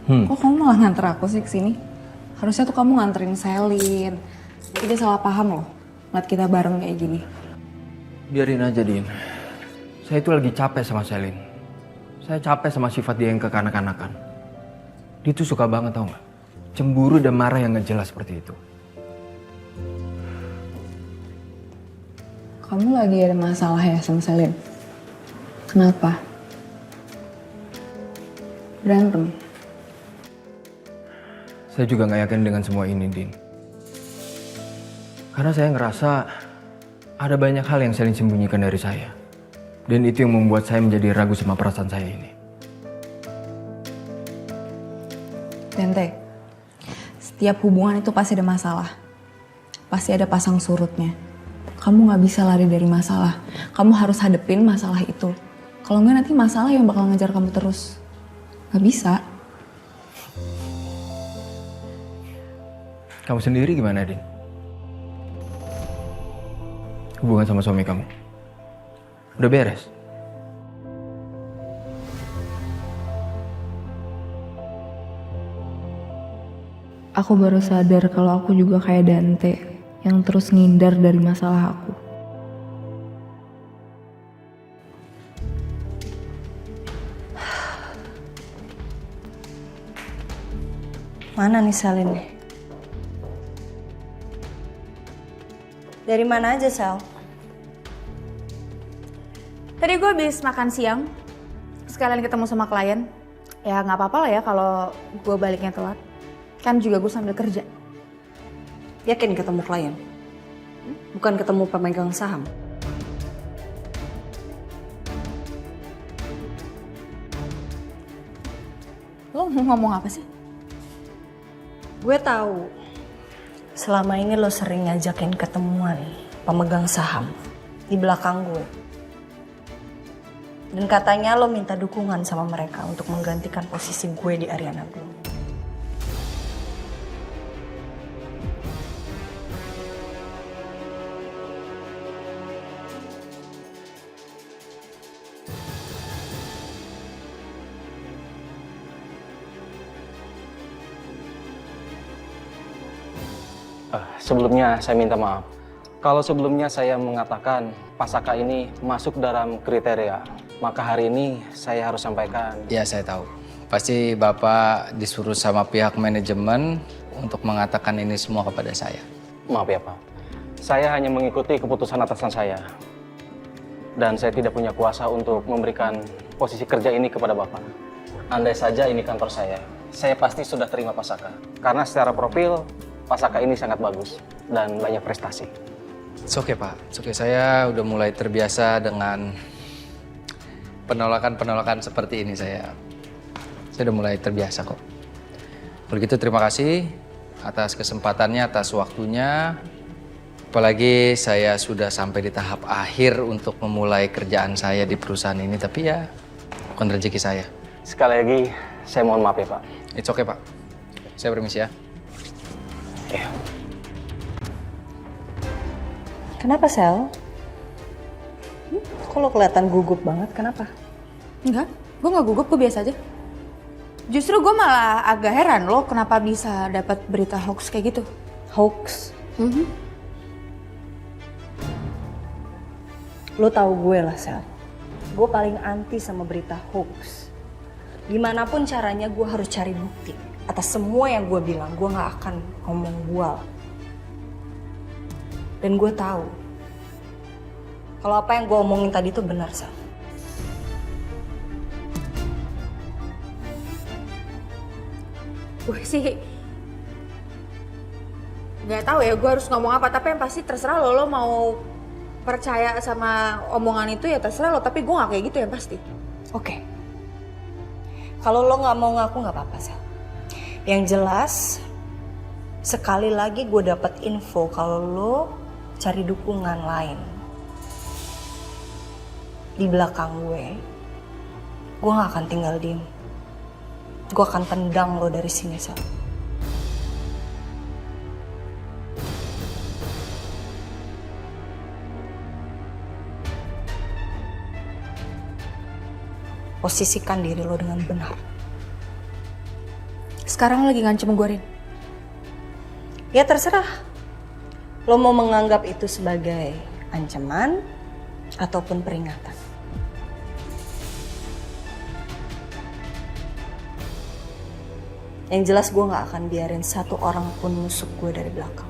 Kok kamu malah nganter aku sih kesini? Harusnya tuh kamu nganterin Selin. Jadi dia salah paham loh, ngeliat kita bareng kayak gini. Biarin aja, Din. Saya itu lagi capek sama Selin. Saya capek sama sifat dia yang kekanak-kanakan. Dia tuh suka banget, tau gak? Cemburu dan marah yang gak jelas seperti itu. Kamu lagi ada masalah ya sama Selin? Kenapa? Berantem? Saya juga gak yakin dengan semua ini, Din. Karena saya ngerasa ada banyak hal yang Selin sembunyikan dari saya. Dan itu yang membuat saya menjadi ragu sama perasaan saya ini. Tente, setiap hubungan itu pasti ada masalah. Pasti ada pasang surutnya. Kamu gak bisa lari dari masalah. Kamu harus hadepin masalah itu. Kalau enggak nanti masalah yang bakal ngejar kamu terus. Gak bisa. Kamu sendiri gimana, Din? Hubungan sama suami kamu? Udah beres? Aku baru sadar kalau aku juga kayak Dante yang terus ngindar dari masalah aku. Mana nih Selin nih? Dari mana aja, Sel? Tadi gue habis makan siang, sekalian ketemu sama klien. Ya nggak apa-apa lah ya kalau gue baliknya telat. Kan juga gue sambil kerja. Yakin ketemu klien? Bukan ketemu pemegang saham? Lo mau ngomong apa sih? Gue tahu. Selama ini lo sering ngajakin ketemuan pemegang saham di belakang gue. Dan katanya lo minta dukungan sama mereka untuk menggantikan posisi gue di Ariana Group. Sebelumnya saya minta maaf. Kalau sebelumnya saya mengatakan Pasaka ini masuk dalam kriteria, maka hari ini saya harus sampaikan. Ya, saya tahu. Pasti Bapak disuruh sama pihak manajemen untuk mengatakan ini semua kepada saya. Maaf ya Pak, saya hanya mengikuti keputusan atasan saya. Dan saya tidak punya kuasa untuk memberikan posisi kerja ini kepada Bapak. Andai saja ini kantor saya pasti sudah terima Pasaka. Karena secara profil, Pasaka ini sangat bagus dan banyak prestasi. It's okay, Pak. It's okay. Saya udah mulai terbiasa dengan penolakan-penolakan seperti ini. Saya udah mulai terbiasa kok. Begitu, terima kasih atas kesempatannya, atas waktunya. Apalagi saya sudah sampai di tahap akhir untuk memulai kerjaan saya di perusahaan ini. Tapi ya, bukan rezeki saya. Sekali lagi, saya mohon maaf ya Pak. It's okay, Pak. Saya permisi ya. Iya. Kenapa, Sel? Kok lo kelihatan gugup banget? Kenapa? Enggak, gue nggak gugup, gue biasa aja. Justru gue malah agak heran lo kenapa bisa dapat berita hoax kayak gitu. Hoax? Lo tahu gue lah, Sel. Gue paling anti sama berita hoax. Gimanapun caranya gue harus cari bukti. Atas semua yang gue bilang, gue gak akan ngomong bual. Dan gue tahu kalau apa yang gue omongin tadi itu benar, Sel. Gue sih nggak tahu ya gue harus ngomong apa, tapi yang pasti terserah lo mau percaya sama omongan itu ya terserah lo, tapi gue nggak kayak gitu ya pasti. Oke. Kalau lo gak mau ngaku gak apa-apa, Sel. Yang jelas, sekali lagi gue dapat info kalau lo cari dukungan lain di belakang gue gak akan tinggal diem. Gue akan tendang lo dari sini, Sel. Posisikan diri lo dengan benar. Sekarang lo lagi ngancem gue, Rin. Ya terserah. Lo mau menganggap itu sebagai ancaman ataupun peringatan. Yang jelas gue gak akan biarin satu orang pun nusuk gue dari belakang.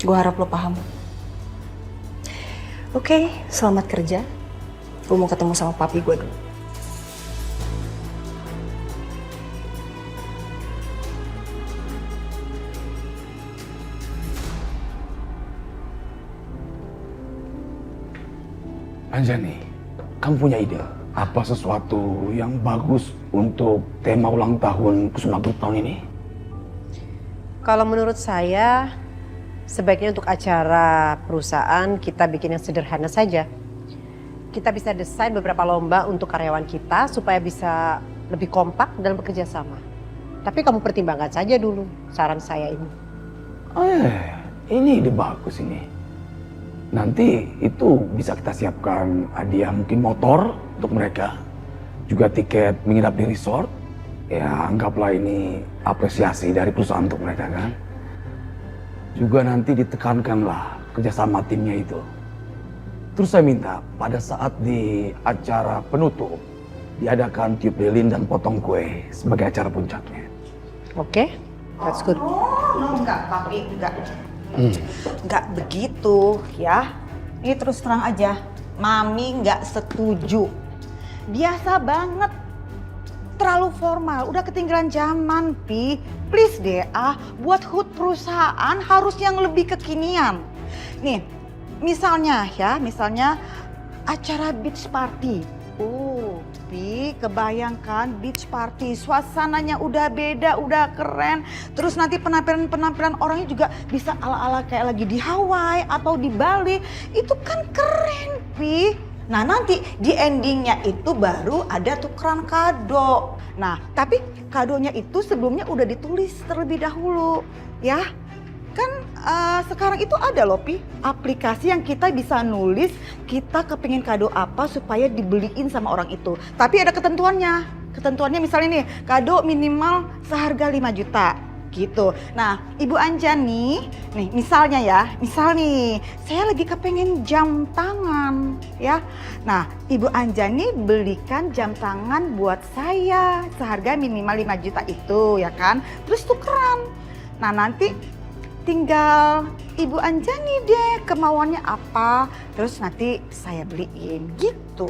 Gue harap lo paham. Oke, selamat kerja. Gue mau ketemu sama papi gue dulu. Anjani, kamu punya ide? Apa sesuatu yang bagus untuk tema ulang tahun Kusuma Group tahun ini? Kalau menurut saya, sebaiknya untuk acara perusahaan kita bikin yang sederhana saja. Kita bisa desain beberapa lomba untuk karyawan kita supaya bisa lebih kompak dan bekerja sama. Tapi kamu pertimbangkan saja dulu saran saya ini. Ini ide bagus ini. Nanti itu bisa kita siapkan hadiah mungkin motor untuk mereka. Juga tiket menginap di resort. Ya anggaplah ini apresiasi dari perusahaan untuk mereka kan. Juga nanti ditekankanlah kerjasama timnya itu. Terus saya minta pada saat di acara penutup diadakan tiup lilin dan potong kue sebagai acara puncaknya. Oke, that's good. No, enggak, Papi, enggak. Enggak begitu ya. Ini terus terang aja, Mami enggak setuju. Biasa banget. Terlalu formal, udah ketinggalan zaman, Pi. Please deh, buat HUT perusahaan harus yang lebih kekinian. Nih, misalnya acara beach party. Pi, kebayangkan beach party, suasananya udah beda, udah keren. Terus nanti penampilan orangnya juga bisa ala-ala kayak lagi di Hawaii atau di Bali. Itu kan keren, Pi. Nah nanti di endingnya itu baru ada tukeran kado. Nah tapi kadonya itu sebelumnya udah ditulis terlebih dahulu ya. Kan sekarang itu ada loh Pi, aplikasi yang kita bisa nulis kita kepingin kado apa supaya dibeliin sama orang itu. Tapi ada ketentuannya. Ketentuannya misalnya nih, kado minimal seharga 5 juta. Gitu. Nah, Ibu Anjani, nih misalnya nih, saya lagi kepengen jam tangan, ya. Nah, Ibu Anjani belikan jam tangan buat saya seharga minimal 5 juta itu, ya kan? Terus tukeran. Nah, nanti tinggal Ibu Anjani deh kemauannya apa, terus nanti saya beliin gitu.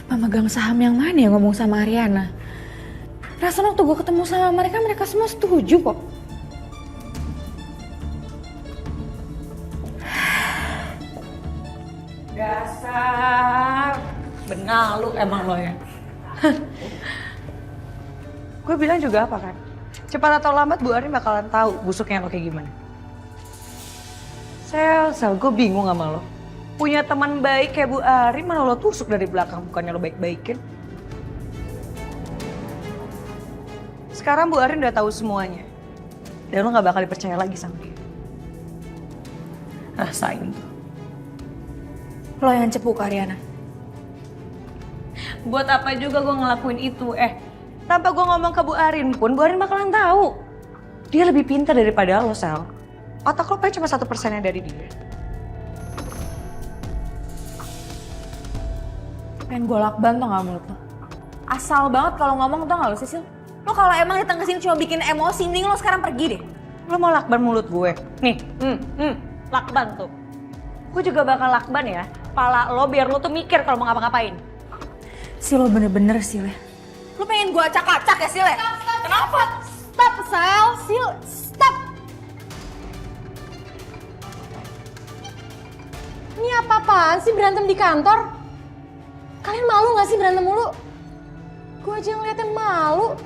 Pemegang saham yang mana yang ngomong sama Ariana? Rasanya waktu gue ketemu sama mereka semua setuju kok. Dasar benalu emang lo ya. Gue bilang juga apa kan? Cepat atau lambat Bu Arin bakalan tahu busuknya lo kayak gimana. Sel, gue bingung sama lo. Punya teman baik kayak Bu Arin, mana lo tusuk dari belakang, bukannya lo baik-baikin. Sekarang Bu Arin udah tahu semuanya. Dan lo gak bakal dipercaya lagi sama dia. Rasain tuh. Lo yang cepu ke Ariana. Buat apa juga gue ngelakuin itu? Tanpa gue ngomong ke Bu Arin pun, Bu Arin bakalan tahu. Dia lebih pintar daripada lo, Sel. Otak lo paling cuma 1% dari dia. Pengen gue lakban tau gak mulut lo? Asal banget kalau ngomong tau gak lo Sisil? Lo kalau emang datang kesini cuma bikin emosi, mending lo sekarang pergi deh. Lo mau lakban mulut gue? Nih, lakban tuh. Gue juga bakal lakban ya. Pala lo biar lo tuh mikir kalau mau ngapa-ngapain. Sil, lo bener-bener Sil ya. Lo pengen gue acak-acak ya Sil ya? Kenapa? Stop Sel, Sil, stop. Ini apa-apaan sih berantem di kantor? Kalian malu gak sih berantem mulu? Gue aja ngeliatnya malu.